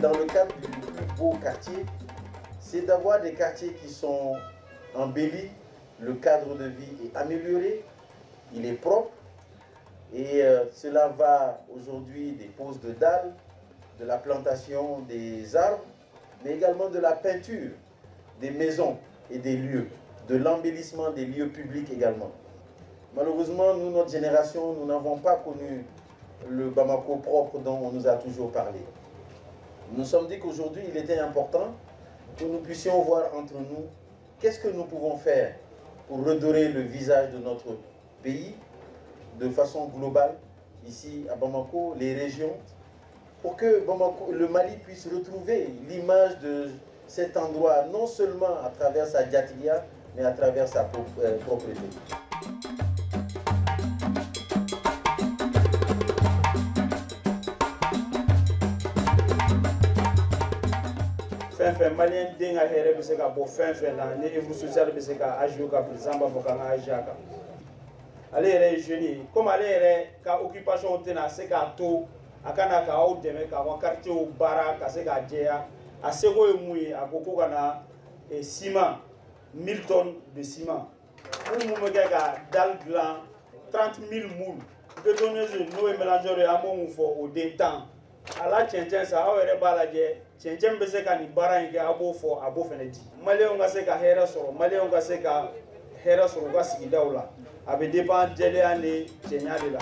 dans le cadre du plus beau quartier, c'est d'avoir des quartiers qui sont embellis, le cadre de vie est amélioré, il est propre, et cela va aujourd'hui des poses de dalles, de la plantation des arbres, mais également de la peinture des maisons et des lieux, de l'embellissement des lieux publics également. Malheureusement, nous, notre génération, nous n'avons pas connu le Bamako propre dont on nous a toujours parlé. Nous nous sommes dit qu'aujourd'hui, il était important que nous puissions voir entre nous qu'est-ce que nous pouvons faire pour redorer le visage de notre pays de façon globale, ici à Bamako, les régions, pour que Bamako, le Mali puisse retrouver l'image de cet endroit, non seulement à travers sa diatigua, mais à travers sa propreté. Fɛn malien den ka hɛrɛ bɛ se ka bɔ fɛn fɛn na ni œuvre sociale bɛ se ka agir ka président b'a fɔ k'an ka agir a kan. Ale yɛrɛ ye jeune ye comme ale yɛrɛ ka occupation tɛna se k'a to a kana k'aw dɛmɛ k'a ka quartier baara ka se k'a jɛya a seko ye mun ye a ko ko ka na ciment 1000 tonnes de ciment mun bɛ kɛ ka dalle dilan 30 000 moules bétonneuse n'o ye mélangeur ye an b'o mun fɔ o den 10 a la cɛncɛn sa aw yɛrɛ b'a lajɛ cɛncɛn bɛ se ka nin baara in kɛ a b'o fɔ a b'o fɛnɛ di maliyɛnw ka se ka hɛrɛ sɔrɔ maliyɛnw ka se ka hɛrɛ sɔrɔ u ka sigidaw la a bɛ dépend jɛlenya ni cɛɲa de la.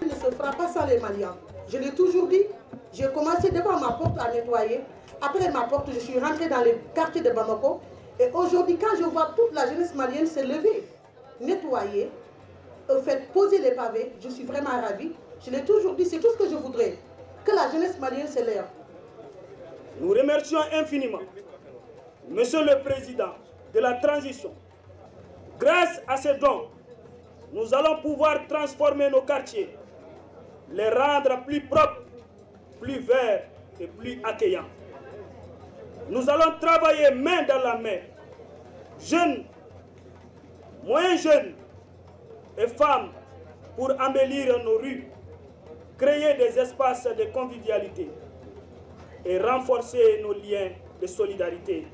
Il ne se fera pas sans les Maliens. Je l'ai toujours dit, j'ai commencé devant ma porte à nettoyer. Après ma porte, je suis rentrée dans les quartiers de Bamako. Et aujourd'hui, quand je vois toute la jeunesse malienne se lever, nettoyer, poser les pavés, je suis vraiment ravie. Je l'ai toujours dit, c'est tout ce que je voudrais, que la jeunesse malienne se lève. Nous remercions infiniment Monsieur le Président de la transition. Grâce à ces dons, nous allons pouvoir transformer nos quartiers, les rendre plus propres, plus verts et plus accueillants. Nous allons travailler main dans la main, jeunes, moins jeunes et femmes, pour embellir nos rues, créer des espaces de convivialité et renforcer nos liens de solidarité